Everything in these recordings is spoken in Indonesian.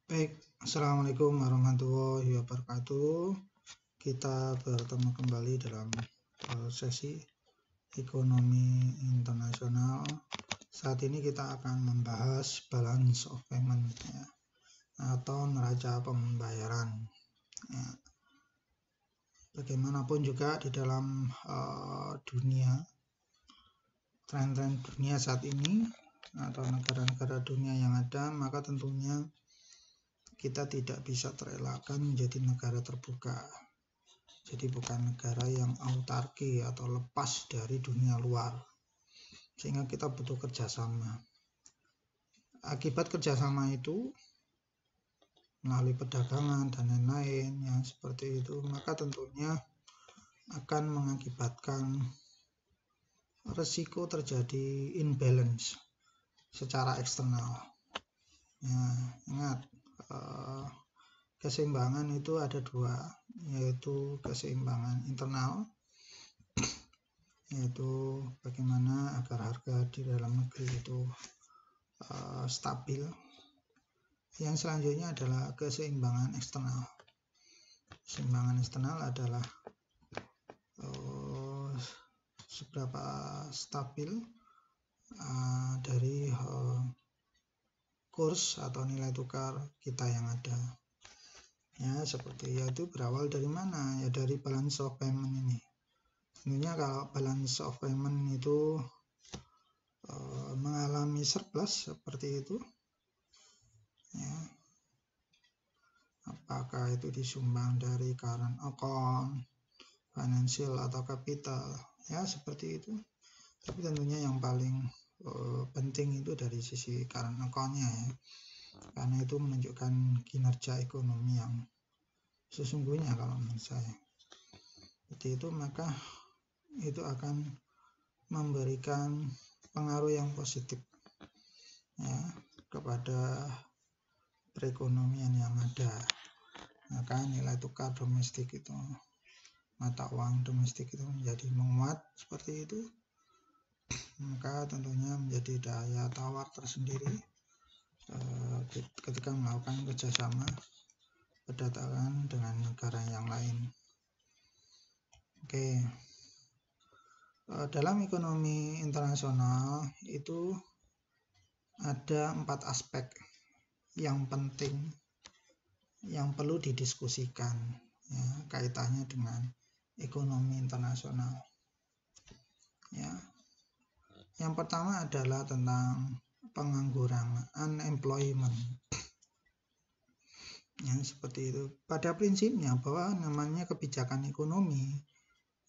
Baik, Assalamualaikum warahmatullahi wabarakatuh. Kita bertemu kembali dalam sesi ekonomi internasional. Saat ini kita akan membahas balance of payment ya, atau neraca pembayaran. Ya. Bagaimanapun juga di dalam dunia, tren-tren dunia saat ini atau negara-negara dunia yang ada, maka tentunya kita tidak bisa terelakkan menjadi negara terbuka. Jadi bukan negara yang autarki atau lepas dari dunia luar. Sehingga kita butuh kerjasama. Akibat kerjasama itu, melalui perdagangan dan lain-lain yang seperti itu, maka tentunya akan mengakibatkan resiko terjadi imbalance secara eksternal. Ya, ingat, keseimbangan itu ada dua, yaitu keseimbangan internal, yaitu bagaimana agar harga di dalam negeri itu stabil. Yang selanjutnya adalah keseimbangan eksternal. Keseimbangan eksternal adalah seberapa stabil dari kurs atau nilai tukar kita yang ada. Ya, seperti yaitu berawal dari mana? Ya dari balance of payment ini. Tentunya kalau balance of payment itu mengalami surplus seperti itu, ya, apakah itu disumbang dari current account, financial atau capital, ya seperti itu. Tapi tentunya yang paling penting itu dari sisi current account-nya ya, karena itu menunjukkan kinerja ekonomi yang sesungguhnya kalau menurut saya. Seperti itu, maka itu akan memberikan pengaruh yang positif ya kepada perekonomian yang ada. Maka nilai tukar domestik itu, mata uang domestik itu menjadi menguat seperti itu, maka tentunya menjadi daya tawar tersendiri ketika melakukan kerjasama perdagangan dengan negara yang lain. Oke. Dalam ekonomi internasional itu ada 4 aspek yang penting yang perlu didiskusikan ya, kaitannya dengan ekonomi internasional. Ya. Yang pertama adalah tentang pengangguran, unemployment. Ya, seperti itu. Pada prinsipnya bahwa namanya kebijakan ekonomi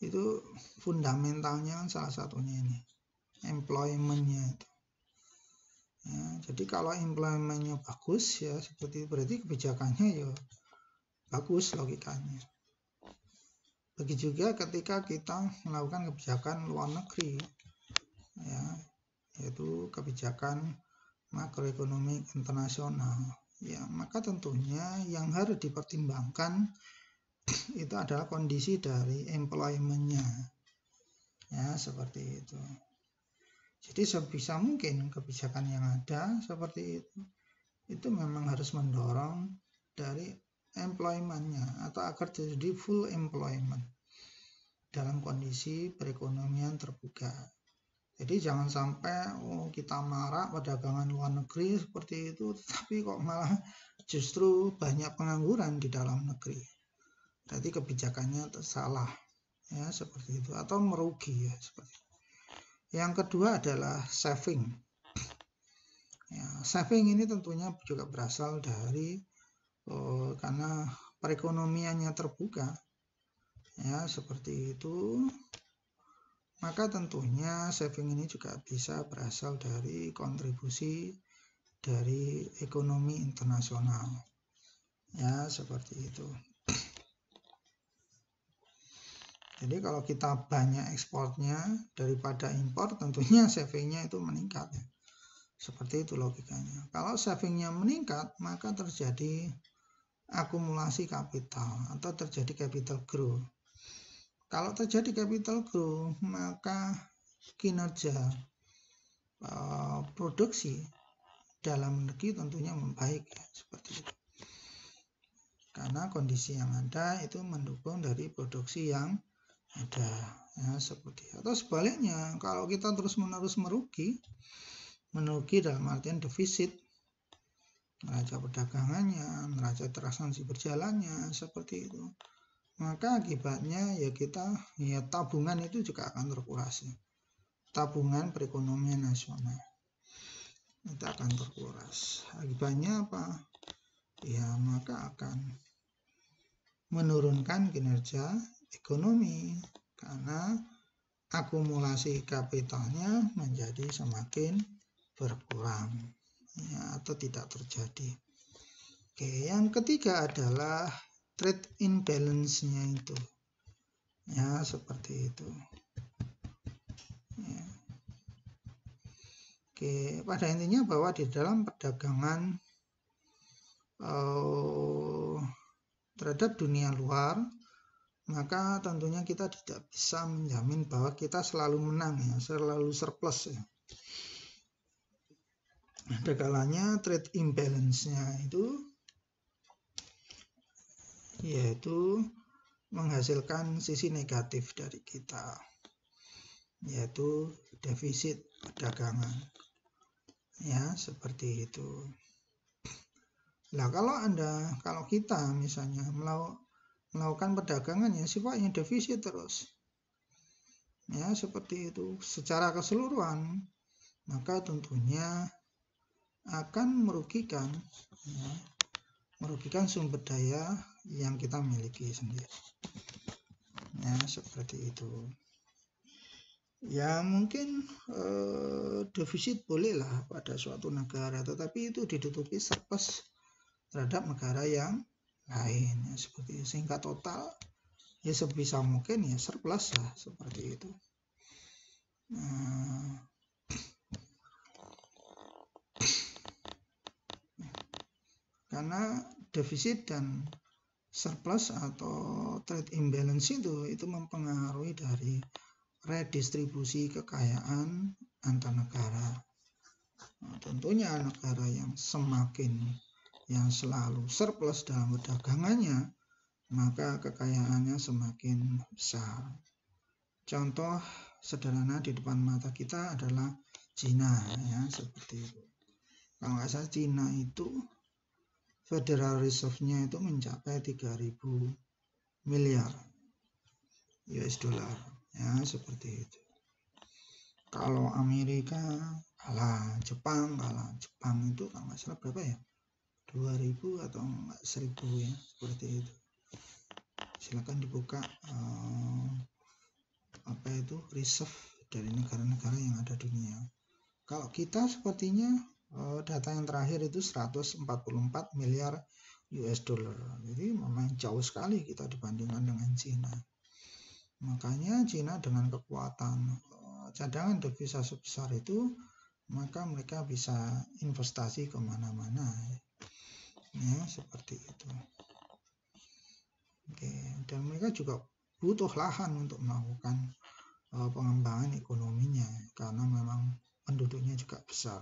itu fundamentalnya salah satunya ini, employment-nya itu. Ya, jadi kalau employment-nya bagus ya seperti itu, berarti kebijakannya ya bagus logikanya. Begitu juga ketika kita melakukan kebijakan luar negeri, ya, yaitu kebijakan makroekonomi internasional, ya maka tentunya yang harus dipertimbangkan itu adalah kondisi dari employment-nya, ya seperti itu. Jadi sebisa mungkin kebijakan yang ada seperti itu memang harus mendorong dari employment-nya atau agar terjadi full employment dalam kondisi perekonomian terbuka. Jadi jangan sampai kita marah perdagangan luar negeri seperti itu, tapi kok malah justru banyak pengangguran di dalam negeri. Berarti kebijakannya salah, ya seperti itu, atau merugi ya seperti itu. Yang kedua adalah saving. Ya, saving ini tentunya juga berasal dari karena perekonomiannya terbuka, ya seperti itu. Maka tentunya saving ini juga bisa berasal dari kontribusi dari ekonomi internasional, ya seperti itu. Jadi kalau kita banyak ekspornya daripada impor, tentunya savingnya itu meningkat ya. Seperti itu logikanya. Kalau savingnya meningkat, maka terjadi akumulasi kapital atau terjadi capital growth. Kalau terjadi capital growth, maka kinerja produksi dalam negeri tentunya membaik ya, seperti itu. karena kondisi yang ada itu mendukung dari produksi yang ada, ya, seperti atau sebaliknya kalau kita terus-menerus merugi dalam artian defisit neraca perdagangannya, neraca transaksi berjalannya seperti itu, maka akibatnya ya tabungan itu juga akan terkuras, tabungan perekonomian nasional itu akan terkuras. Akibatnya apa? Ya maka akan menurunkan kinerja ekonomi karena akumulasi kapitalnya menjadi semakin berkurang, ya, atau tidak terjadi. Oke, yang ketiga adalah trade imbalance-nya itu, ya, seperti itu, ya. Oke, pada intinya bahwa di dalam perdagangan terhadap dunia luar, maka tentunya kita tidak bisa menjamin bahwa kita selalu menang, ya, selalu surplus, ya. Ada kalanya trade imbalance-nya itu yaitu menghasilkan sisi negatif dari kita, yaitu defisit perdagangan, ya, seperti itu. Nah, kalau kita misalnya melakukan perdagangan yang sifatnya defisit terus, ya, seperti itu secara keseluruhan, maka tentunya akan merugikan, ya, merugikan sumber daya yang kita miliki sendiri, ya, seperti itu. Ya mungkin defisit bolehlah pada suatu negara, tetapi itu ditutupi surplus terhadap negara yang lain, ya, seperti itu. Sehingga total ya sebisa mungkin ya surplus lah, seperti itu. Karena defisit dan surplus atau trade imbalance itu mempengaruhi dari redistribusi kekayaan antar negara. Nah, tentunya negara yang selalu surplus dalam perdagangannya, maka kekayaannya semakin besar. Contoh sederhana di depan mata kita adalah Cina, ya, seperti itu. Kalau nggak salah Cina itu Federal Reserve-nya itu mencapai 3.000 miliar US dollar, ya, seperti itu. Kalau Amerika kalah, Jepang itu kalau nggak salah berapa ya, 2.000 atau 1.000, ya, seperti itu. Silakan dibuka reserve dari negara-negara yang ada dunia. Kalau kita sepertinya data yang terakhir itu 144 miliar US dollar. Jadi memang jauh sekali kita dibandingkan dengan Cina. Makanya Cina dengan kekuatan cadangan devisa sebesar itu, maka mereka bisa investasi kemana-mana, ya, seperti itu. Oke, dan mereka juga butuh lahan untuk melakukan pengembangan ekonominya karena memang penduduknya juga besar.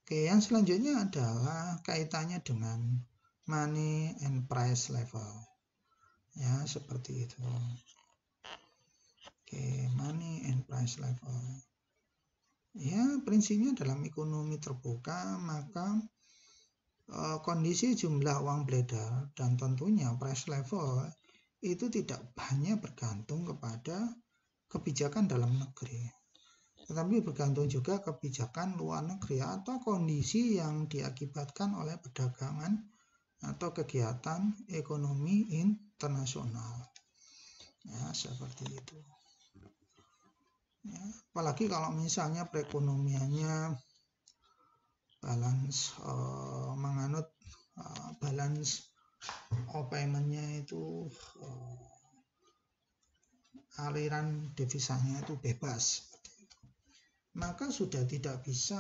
Oke, yang selanjutnya adalah kaitannya dengan money and price level, ya, seperti itu. Oke, money and price level, ya, prinsipnya dalam ekonomi terbuka maka kondisi jumlah uang beredar dan tentunya price level itu tidak hanya bergantung kepada kebijakan dalam negeri, tetapi bergantung juga kebijakan luar negeri atau kondisi yang diakibatkan oleh perdagangan atau kegiatan ekonomi internasional, ya, seperti itu. Ya, apalagi kalau misalnya perekonomiannya menganut balance payment-nya itu aliran devisanya itu bebas, maka sudah tidak bisa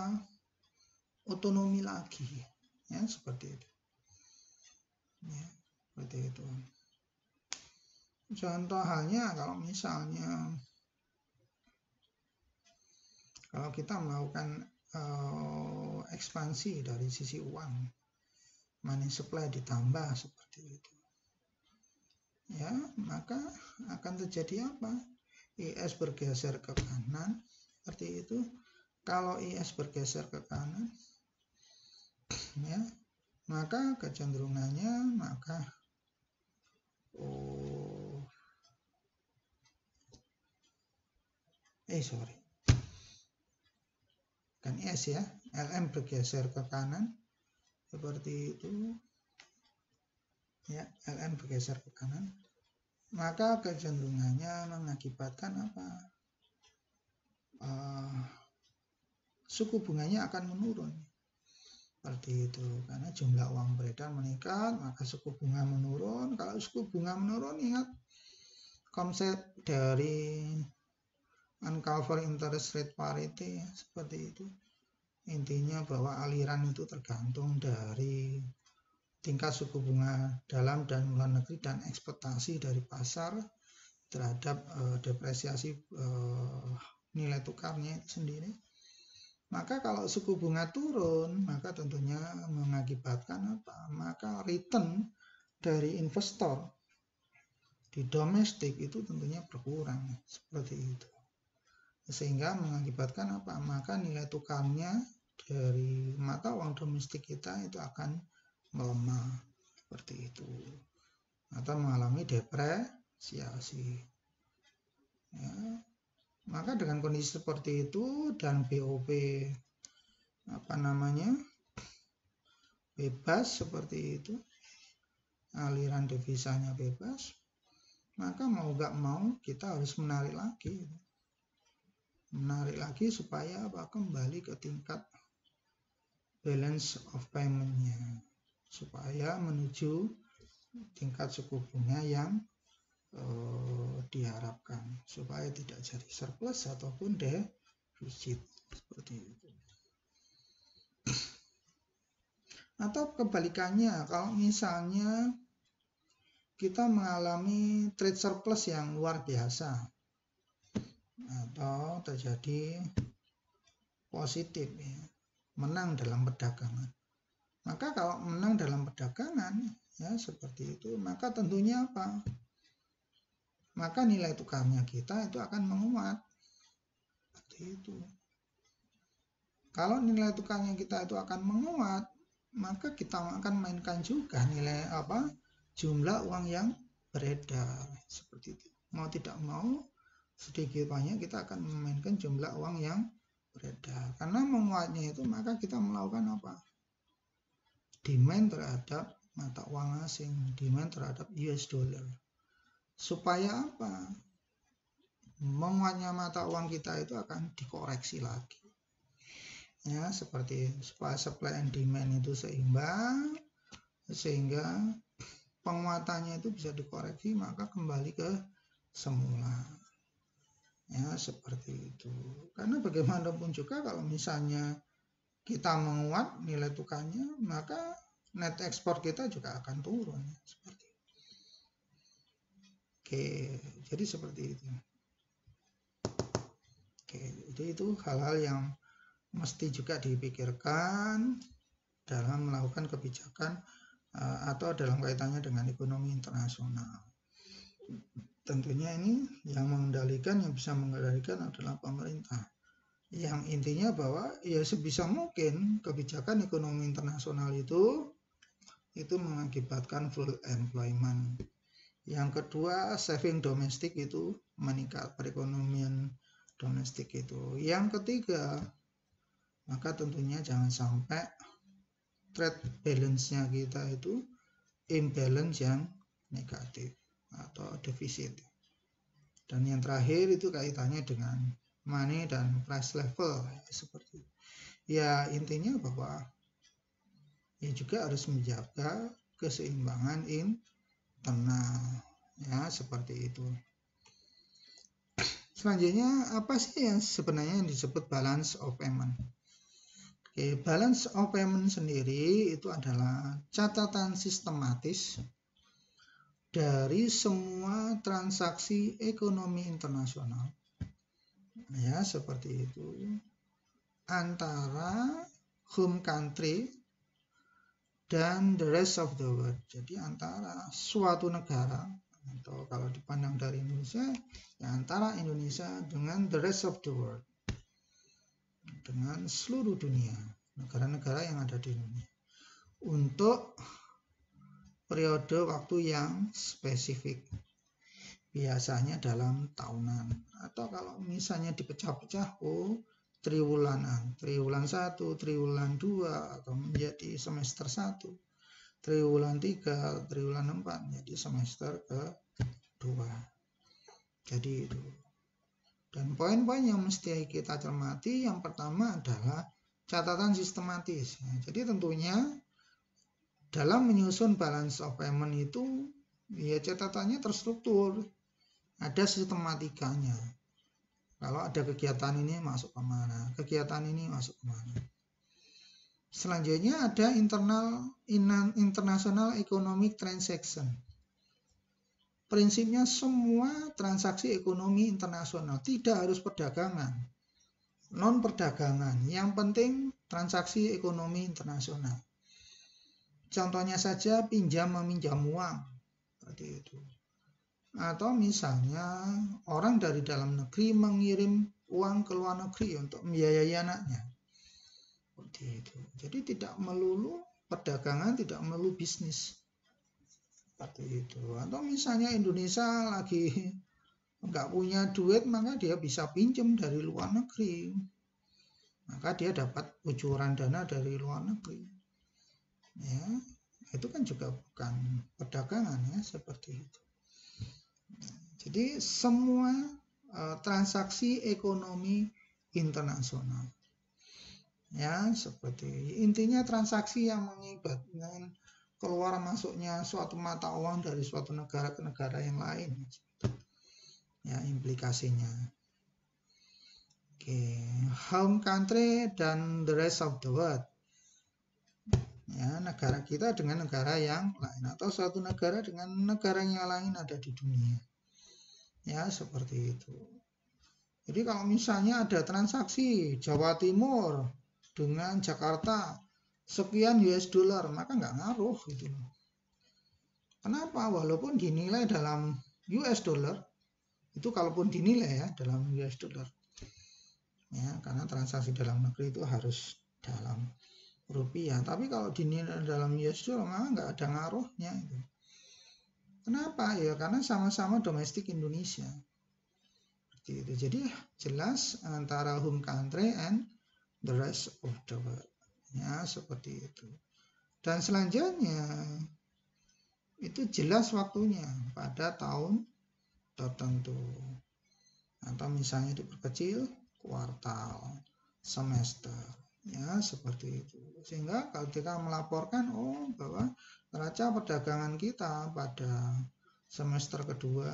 otonomi lagi, ya, seperti itu, ya, seperti itu. Contoh halnya kalau misalnya kalau kita melakukan ekspansi dari sisi uang, money supply ditambah seperti itu. Ya, maka akan terjadi apa? IS bergeser ke kanan seperti itu. Kalau IS bergeser ke kanan, ya, maka kecenderungannya kan IS ya, LM bergeser ke kanan seperti itu. Ya, LM bergeser ke kanan, maka kecenderungannya mengakibatkan apa? Suku bunganya akan menurun seperti itu, karena jumlah uang beredar meningkat, maka suku bunga menurun. Kalau suku bunga menurun, ingat konsep dari uncovered interest rate parity ya, seperti itu. Intinya bahwa aliran itu tergantung dari tingkat suku bunga dalam dan luar negeri dan ekspektasi dari pasar terhadap depresiasi nilai tukarnya itu sendiri. Maka kalau suku bunga turun, maka tentunya mengakibatkan apa? Maka return dari investor di domestik itu tentunya berkurang seperti itu. Sehingga mengakibatkan apa? Maka nilai tukarnya dari mata uang domestik kita itu akan melemah seperti itu, atau mengalami depresiasi. Ya. Maka dengan kondisi seperti itu dan BOP bebas seperti itu, aliran devisanya bebas, maka mau gak mau kita harus menarik lagi supaya apa? Kembali ke tingkat balance of payment-nya, supaya menuju tingkat suku bunga yang diharapkan, supaya tidak jadi surplus ataupun defisit seperti itu. Atau kebalikannya, kalau misalnya kita mengalami trade surplus yang luar biasa atau terjadi positif ya, menang dalam perdagangan, maka kalau menang dalam perdagangan ya seperti itu, maka tentunya apa? Maka nilai tukarnya kita itu akan menguat seperti itu. Kalau nilai tukarnya kita itu akan menguat, maka kita akan mainkan juga nilai jumlah uang yang beredar seperti itu. Mau tidak mau, sedikit banyak kita akan memainkan jumlah uang yang beredar. Karena menguatnya itu, maka kita melakukan apa? Demand terhadap mata uang asing, demand terhadap US dollar. Supaya apa? Menguatnya mata uang kita itu akan dikoreksi lagi. Ya, seperti supaya supply and demand itu seimbang, sehingga penguatannya itu bisa dikoreksi, maka kembali ke semula. Ya, seperti itu. Karena bagaimanapun juga kalau misalnya kita menguat nilai tukarnya, maka net ekspor kita juga akan turun. Seperti itu. Oke, jadi seperti itu. Oke, jadi itu hal-hal yang mesti juga dipikirkan dalam melakukan kebijakan atau dalam kaitannya dengan ekonomi internasional. Tentunya ini yang bisa mengendalikan adalah pemerintah. Yang intinya bahwa ya sebisa mungkin kebijakan ekonomi internasional itu mengakibatkan full employment. Yang kedua, saving domestik itu meningkat, perekonomian domestik itu. Yang ketiga, maka tentunya jangan sampai trade balance-nya kita itu imbalance yang negatif atau defisit. Dan yang terakhir itu kaitannya dengan money dan price level seperti itu. Ya intinya bahwa ya juga harus menjaga keseimbangan internal ya seperti itu. Selanjutnya apa sih yang sebenarnya yang disebut balance of payment? Oke, balance of payment sendiri itu adalah catatan sistematis dari semua transaksi ekonomi internasional ya seperti itu antara home country dan the rest of the world. Jadi antara suatu negara, atau kalau dipandang dari Indonesia, ya antara Indonesia dengan the rest of the world, dengan seluruh dunia, negara-negara yang ada di dunia, untuk periode waktu yang spesifik, biasanya dalam tahunan, atau kalau misalnya dipecah-pecah, triwulanan, triwulan 1, triwulan 2, atau menjadi semester 1, triwulan 3, triwulan 4, menjadi semester ke-2. Jadi itu. Dan poin-poin yang mesti kita cermati, yang pertama adalah catatan sistematis. Jadi tentunya dalam menyusun balance of payment itu, ya catatannya terstruktur, ada sistematikanya. Kalau ada kegiatan ini masuk kemana, kegiatan ini masuk kemana. Selanjutnya ada international economic transaction. Prinsipnya semua transaksi ekonomi internasional, tidak harus perdagangan, non perdagangan, yang penting transaksi ekonomi internasional. Contohnya saja pinjam meminjam uang, seperti itu. Atau misalnya orang dari dalam negeri mengirim uang ke luar negeri untuk membiayai anaknya, seperti itu. Jadi tidak melulu perdagangan, tidak melulu bisnis, seperti itu. Atau misalnya Indonesia lagi nggak punya duit, maka dia bisa pinjam dari luar negeri, maka dia dapat kucuran dana dari luar negeri. Ya, itu kan juga bukan perdagangan, ya, seperti itu. Jadi semua transaksi ekonomi internasional, ya, seperti intinya transaksi yang mengakibatkan keluar masuknya suatu mata uang dari suatu negara ke negara yang lain, ya, implikasinya. Oke, home country dan the rest of the world. Ya, negara kita dengan negara yang lain, atau suatu negara dengan negara yang lain ada di dunia, ya, seperti itu. Jadi kalau misalnya ada transaksi Jawa Timur dengan Jakarta sekian US dollar, maka nggak ngaruh gitu loh. Kenapa? Walaupun dinilai dalam US dollar, itu kalaupun dinilai ya dalam US dollar, ya, karena transaksi dalam negeri itu harus dalam rupiah, tapi kalau dinilai dalam US dollar maka nggak ada ngaruhnya itu. Kenapa? Ya karena sama-sama domestik Indonesia. Seperti itu. Jadi jelas antara home country and the rest of the world, ya, seperti itu. Dan selanjutnya itu jelas waktunya pada tahun tertentu, atau misalnya diperkecil kuartal, semester, ya, seperti itu. Sehingga kalau kita melaporkan, bahwa neraca perdagangan kita pada semester kedua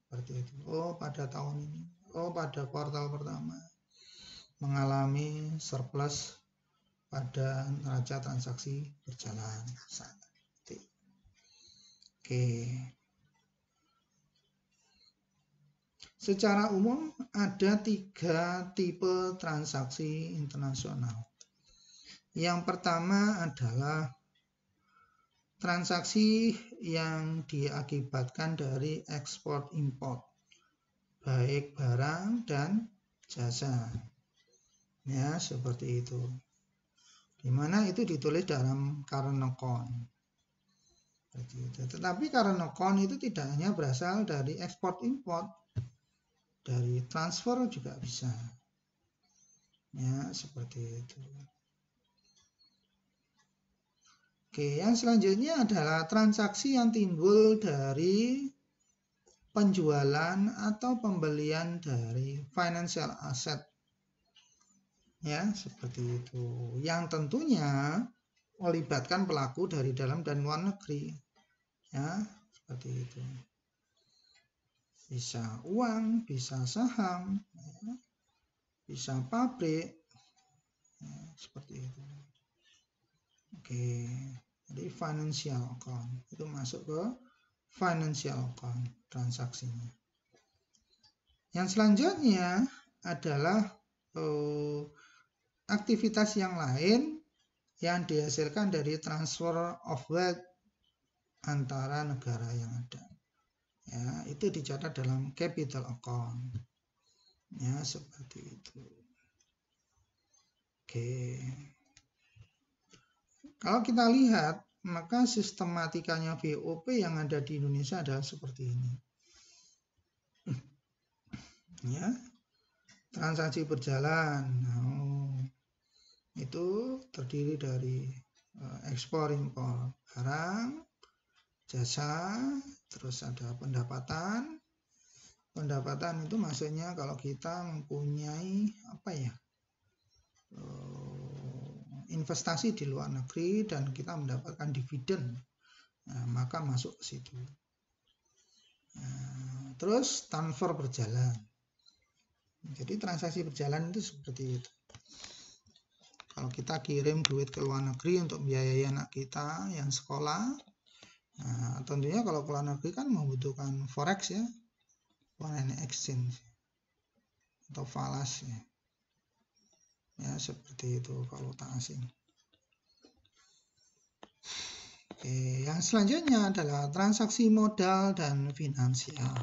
seperti itu, pada tahun ini, pada kuartal pertama mengalami surplus pada neraca transaksi berjalan. Oke. Secara umum ada 3 tipe transaksi internasional. Yang pertama adalah transaksi yang diakibatkan dari ekspor import, baik barang dan jasa, ya, seperti itu. Dimana itu ditulis dalam current account. Tetapi current account itu tidak hanya berasal dari ekspor import, dari transfer juga bisa, ya, seperti itu. Oke, yang selanjutnya adalah transaksi yang timbul dari penjualan atau pembelian dari financial asset, ya, seperti itu. Yang tentunya melibatkan pelaku dari dalam dan luar negeri, ya, seperti itu. Bisa uang, bisa saham, ya, bisa pabrik, ya, seperti itu. Oke, jadi financial account itu masuk ke financial account transaksinya. Yang selanjutnya adalah aktivitas yang lain yang dihasilkan dari transfer of wealth antara negara yang ada. Ya, itu dicatat dalam capital account. Ya, seperti itu. Oke. Kalau kita lihat, maka sistematikanya VOP yang ada di Indonesia adalah seperti ini. Ya, transaksi berjalan. Itu terdiri dari ekspor impor barang, jasa, terus ada pendapatan. Pendapatan itu maksudnya kalau kita mempunyai investasi di luar negeri dan kita mendapatkan dividen, maka masuk ke situ. Terus transfer berjalan. Jadi transaksi berjalan itu seperti itu. Kalau kita kirim duit ke luar negeri untuk biayai anak kita yang sekolah, tentunya kalau ke luar negeri kan membutuhkan forex ya, foreign exchange atau falas ya. Ya seperti itu valuta asing. Oke, yang selanjutnya adalah transaksi modal dan finansial.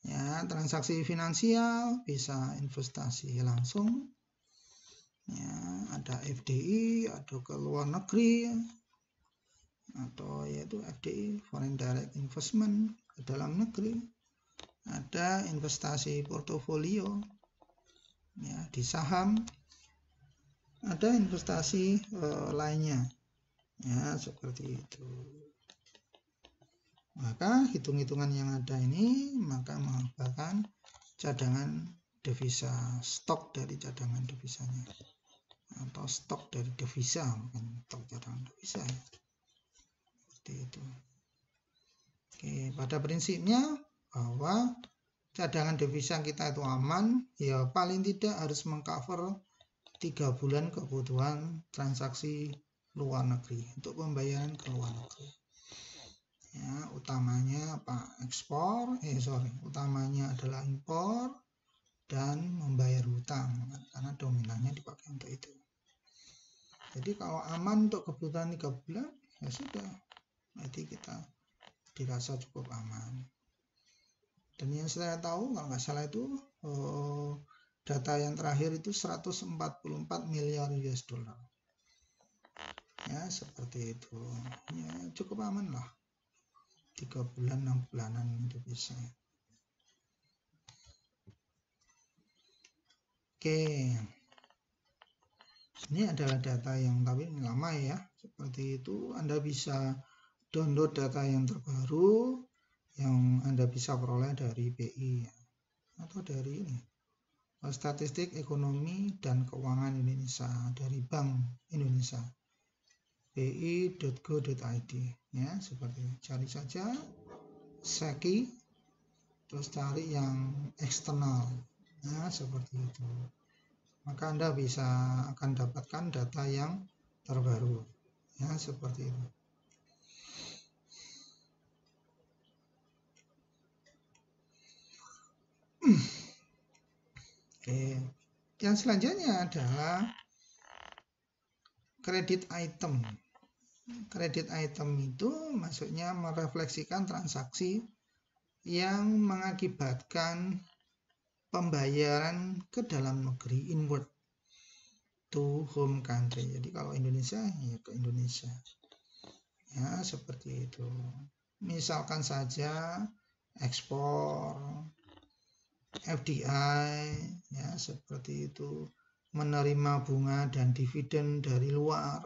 Ya, transaksi finansial bisa investasi langsung. Ya, ada FDI, ada ke luar negeri, atau yaitu FDI, foreign direct investment, ke dalam negeri. Ada investasi portofolio, ya, di saham. Ada investasi lainnya, ya seperti itu. Maka hitung-hitungan yang ada ini maka mengakibatkan cadangan devisa, stok dari cadangan devisanya, atau stok dari devisa, bukan stok cadangan devisa. Seperti itu. Oke, pada prinsipnya bahwa cadangan devisa kita itu aman, ya paling tidak harus mengcover 3 bulan kebutuhan transaksi luar negeri untuk pembayaran ke luar negeri. Ya, utamanya utamanya adalah impor dan membayar hutang karena dominannya dipakai untuk itu. Jadi kalau aman untuk kebutuhan 3 bulan, ya sudah, nanti kita dirasa cukup aman. Dan yang saya tahu kalau nggak salah itu data yang terakhir itu 144 miliar US dollar. Ya seperti itu. Ya cukup aman lah. 3 bulan 6 bulanan itu bisa. Oke. Ini adalah data yang tapi lama ya. Seperti itu. Anda bisa download data yang terbaru yang Anda bisa peroleh dari BI atau dari ini. Statistik Ekonomi dan Keuangan Indonesia dari Bank Indonesia, bi.go.id, ya seperti itu. Cari saja SEKI, terus cari yang eksternal, nah seperti itu. Maka Anda bisa akan dapatkan data yang terbaru, ya seperti itu. Oke, yang selanjutnya adalah kredit item. Kredit item itu maksudnya merefleksikan transaksi yang mengakibatkan pembayaran ke dalam negeri, inward to home country. Jadi kalau Indonesia ya ke Indonesia. Ya, seperti itu. Misalkan saja ekspor, FDI, ya seperti itu, menerima bunga dan dividen dari luar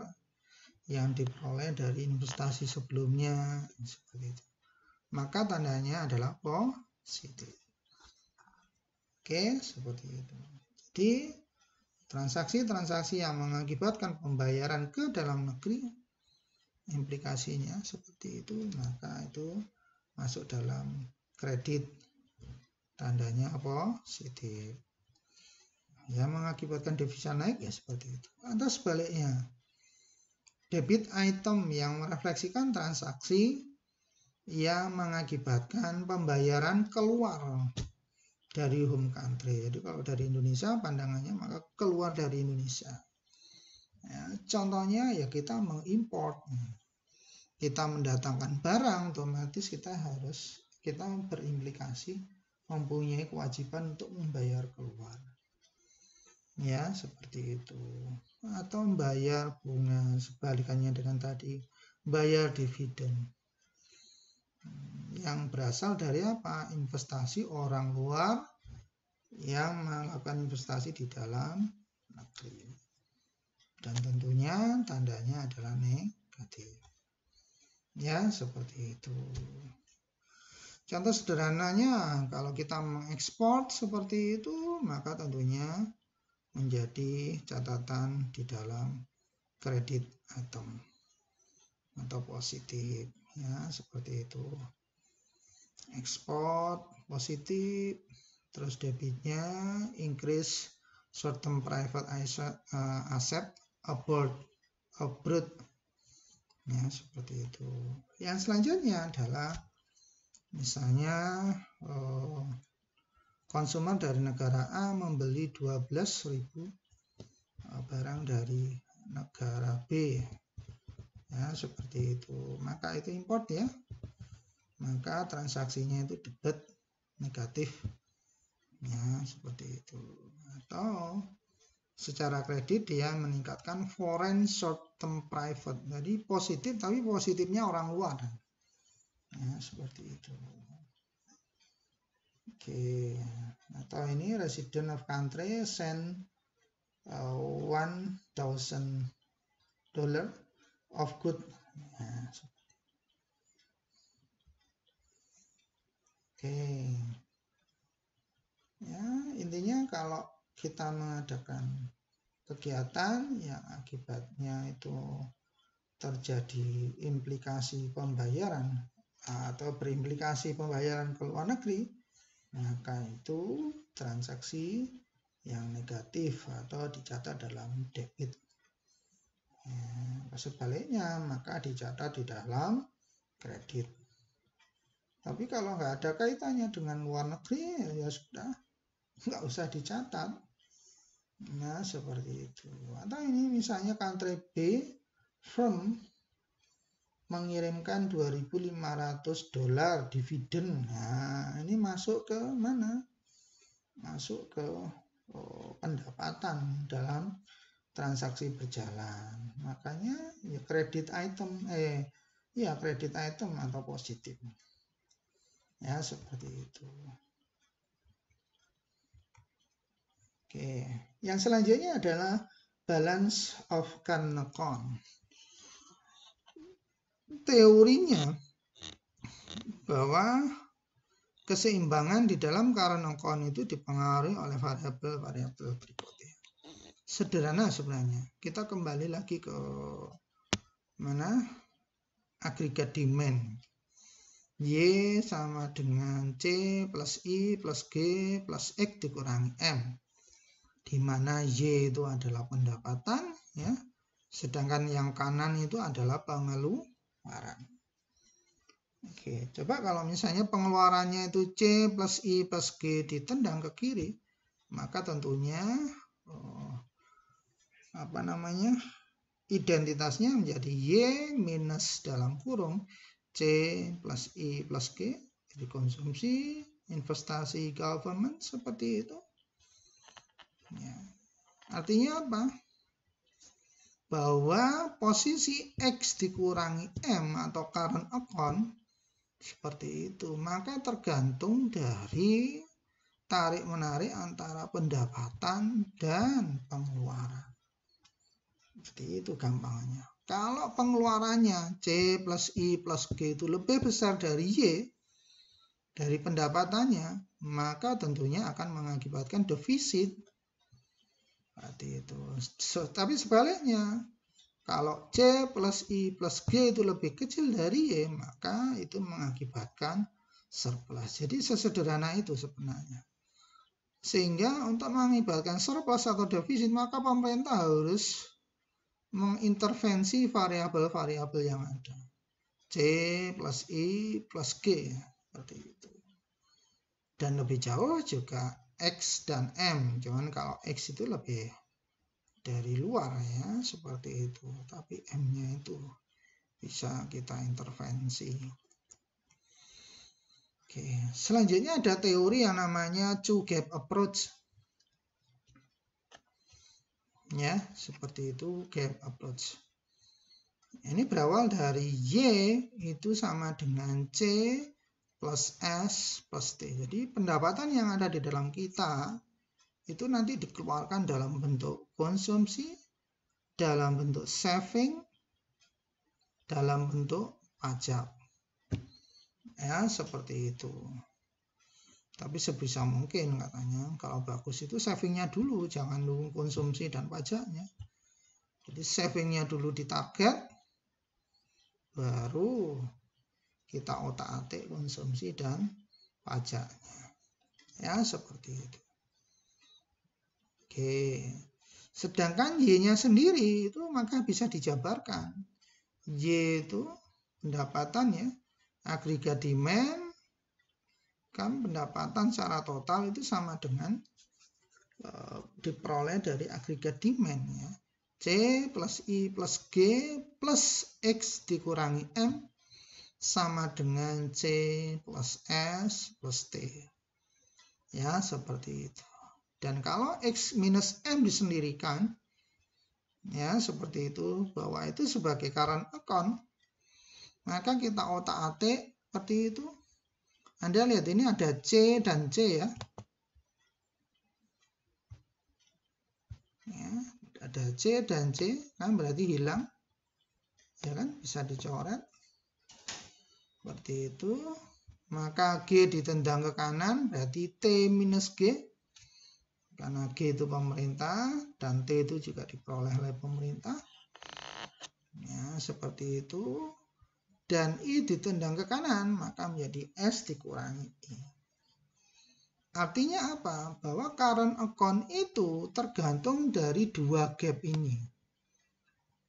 yang diperoleh dari investasi sebelumnya, seperti itu. Maka tandanya adalah positif. Oke, seperti itu. Jadi transaksi-transaksi yang mengakibatkan pembayaran ke dalam negeri, implikasinya seperti itu, maka itu masuk dalam kredit. Tandanya positif. Yang mengakibatkan devisa naik ya seperti itu. Atau sebaliknya, debit item yang merefleksikan transaksi yang mengakibatkan pembayaran keluar dari home country. Jadi kalau dari Indonesia pandangannya maka keluar dari Indonesia. Ya, contohnya ya kita mengimport, kita mendatangkan barang, otomatis kita berimplikasi mempunyai kewajiban untuk membayar keluar. Ya, seperti itu. Atau membayar bunga, sebalikannya dengan tadi, bayar dividen. Yang berasal dari apa? Investasi orang luar yang melakukan investasi di dalam negeri. Dan tentunya tandanya adalah negatif. Ya, seperti itu. Contoh sederhananya, kalau kita mengekspor seperti itu, maka tentunya menjadi catatan di dalam kredit item atau positif. Ya, seperti itu. Ekspor positif, terus debitnya increase short-term private asset abroad. Ya, seperti itu. Yang selanjutnya adalah misalnya konsumen dari negara A membeli 12.000 barang dari negara B. Ya, seperti itu. Maka itu import ya. Maka transaksinya itu debit negatif. Ya, seperti itu. Atau secara kredit dia meningkatkan foreign short term private. Jadi positif, tapi positifnya orang luar. Ya, seperti itu. Oke. Atau ini resident of country send $1,000 of good. Ya, oke. Ya, intinya kalau kita mengadakan kegiatan yang akibatnya itu terjadi implikasi pembayaran atau berimplikasi pembayaran ke luar negeri, maka itu transaksi yang negatif atau dicatat dalam debit. Sebaliknya, maka dicatat di dalam kredit. Tapi kalau nggak ada kaitannya dengan luar negeri, ya sudah, nggak usah dicatat. Nah, seperti itu. Atau ini misalnya country B, firm mengirimkan $2.500 dividen. Nah, ini masuk ke mana? Masuk ke pendapatan dalam transaksi berjalan. Makanya ya kredit item atau positif. Ya, seperti itu. Oke, yang selanjutnya adalah balance of current account. Teorinya bahwa keseimbangan di dalam current account itu dipengaruhi oleh variabel-variabel berikutnya. Sederhana sebenarnya. Kita kembali lagi ke mana? Agregat demand. Y sama dengan C plus I plus G plus X dikurangi M. Di mana Y itu adalah pendapatan, ya. Sedangkan yang kanan itu adalah pengeluaran. Oke, coba kalau misalnya pengeluarannya itu C plus I plus G ditendang ke kiri, maka tentunya identitasnya menjadi Y minus dalam kurung C plus I plus G, jadi konsumsi, investasi government, seperti itu. Ya. Artinya apa? Bahwa posisi X dikurangi M atau current account seperti itu, maka tergantung dari tarik-menarik antara pendapatan dan pengeluaran. Seperti itu gampangnya. Kalau pengeluarannya C plus I plus G itu lebih besar dari Y, dari pendapatannya, maka tentunya akan mengakibatkan defisit. Seperti itu. Tapi sebaliknya, kalau C plus I plus G itu lebih kecil dari Y, maka itu mengakibatkan surplus. Jadi sesederhana itu sebenarnya. Sehingga untuk mengakibatkan surplus atau defisit, maka pemerintah harus mengintervensi variabel-variabel yang ada. C plus I plus G, seperti itu. Dan lebih jauh juga X dan M, cuman kalau X itu lebih dari luar ya, seperti itu. Tapi M-nya itu bisa kita intervensi. Oke, selanjutnya ada teori yang namanya two gap approach. Ya, seperti itu gap approach. Ini berawal dari Y itu sama dengan C plus S plus T. Jadi pendapatan yang ada di dalam kita itu nanti dikeluarkan dalam bentuk konsumsi, dalam bentuk saving, dalam bentuk pajak. Ya, seperti itu. Tapi sebisa mungkin katanya kalau bagus itu savingnya dulu, jangan nunggu konsumsi dan pajaknya. Jadi savingnya dulu ditarget, baru kita otak-atik konsumsi dan pajaknya. Ya, seperti itu. Oke. Sedangkan Y-nya sendiri itu maka bisa dijabarkan. Y itu pendapatan ya, agregat demand, kan pendapatan secara total itu sama dengan diperoleh dari agregat demand ya. C plus I plus G plus X dikurangi M sama dengan C plus S plus T. Ya, seperti itu. Dan kalau X minus M disendirikan, ya seperti itu, bahwa itu sebagai current account, maka kita otak-atik seperti itu. Anda lihat ini ada C dan C ya. Ya, ada C dan C, kan berarti hilang. Ya kan, bisa dicoret. Seperti itu. Maka G ditendang ke kanan, berarti T minus G. Karena G itu pemerintah dan T itu juga diperoleh oleh pemerintah. Ya, seperti itu. Dan I ditendang ke kanan, maka menjadi S dikurangi I. Artinya apa? Bahwa current account itu tergantung dari dua gap ini.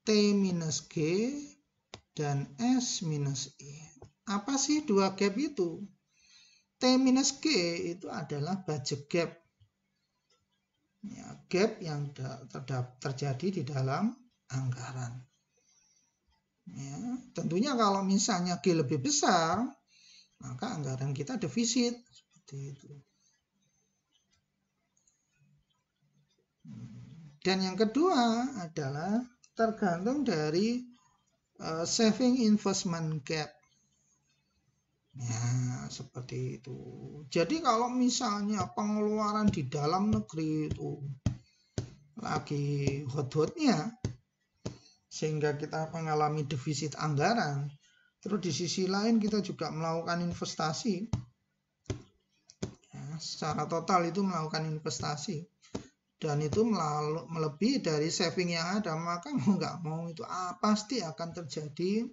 T minus G dan S minus I. Apa sih dua gap itu? T minus G itu adalah budget gap. Ya, gap yang terjadi di dalam anggaran. Ya, tentunya kalau misalnya G lebih besar, maka anggaran kita defisit seperti itu. Dan yang kedua adalah tergantung dari saving investment gap. Ya, seperti itu. Jadi kalau misalnya pengeluaran di dalam negeri itu lagi hot-hotnya, sehingga kita mengalami defisit anggaran, terus di sisi lain kita juga melakukan investasi, ya, secara total itu melakukan investasi, dan itu melebihi dari saving yang ada, maka mau nggak mau itu pasti akan terjadi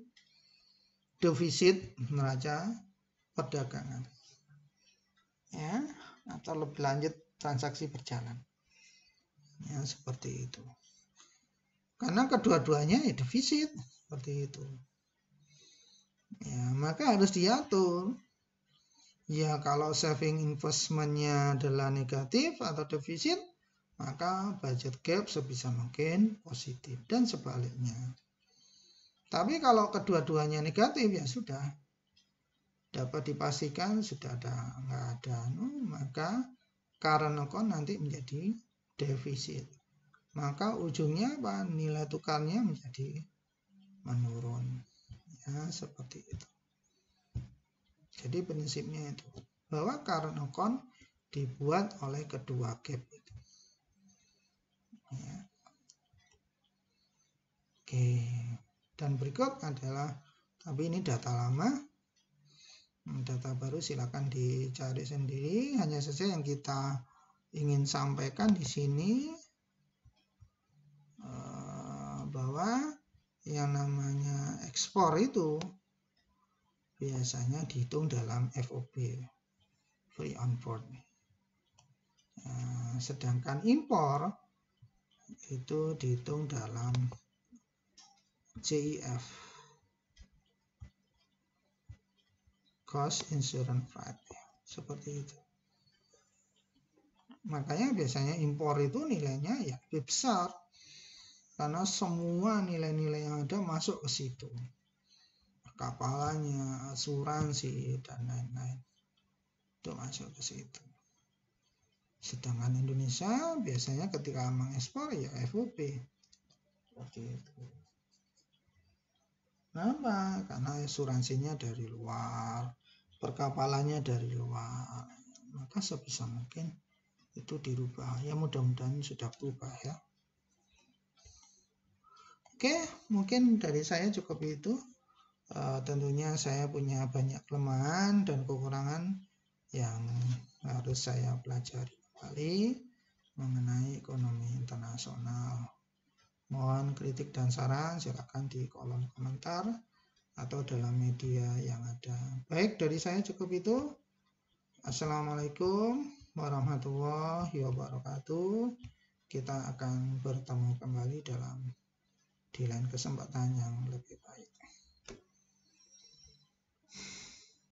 defisit neraca perdagangan, ya, atau lebih lanjut transaksi berjalan, ya seperti itu. Karena kedua-duanya ya defisit seperti itu. Ya, maka harus diatur. Ya, kalau saving investmentnya adalah negatif atau defisit, maka budget gap sebisa mungkin positif dan sebaliknya. Tapi kalau kedua-duanya negatif ya sudah. Dapat dipastikan sudah nggak ada, maka current account nanti menjadi defisit. Maka ujungnya apa? Nilai tukarnya menjadi menurun. Ya, seperti itu. Jadi prinsipnya itu, bahwa current account dibuat oleh kedua gap itu. Ya. Oke. Dan berikut adalah, tapi ini data lama. Data baru silakan dicari sendiri. Hanya saja yang kita ingin sampaikan di sini bahwa yang namanya ekspor itu biasanya dihitung dalam FOB, free on board. Sedangkan impor itu dihitung dalam CIF, cost insurance freight, seperti itu. Makanya biasanya impor itu nilainya ya lebih besar karena semua nilai-nilai yang ada masuk ke situ, perkapalannya, asuransi, dan lain-lain itu masuk ke situ. Sedangkan Indonesia biasanya ketika mengekspor ya FOB seperti itu. Kenapa? Karena asuransinya dari luar, perkapalannya dari luar, maka sebisa mungkin itu dirubah. Ya mudah-mudahan sudah berubah ya. Oke, mungkin dari saya cukup itu. Tentunya saya punya banyak kelemahan dan kekurangan yang harus saya pelajari kembali mengenai ekonomi internasional. Mohon kritik dan saran silakan di kolom komentar atau dalam media yang ada. Baik, dari saya cukup itu. Assalamualaikum warahmatullahi wabarakatuh. Kita akan bertemu kembali di lain kesempatan yang lebih baik.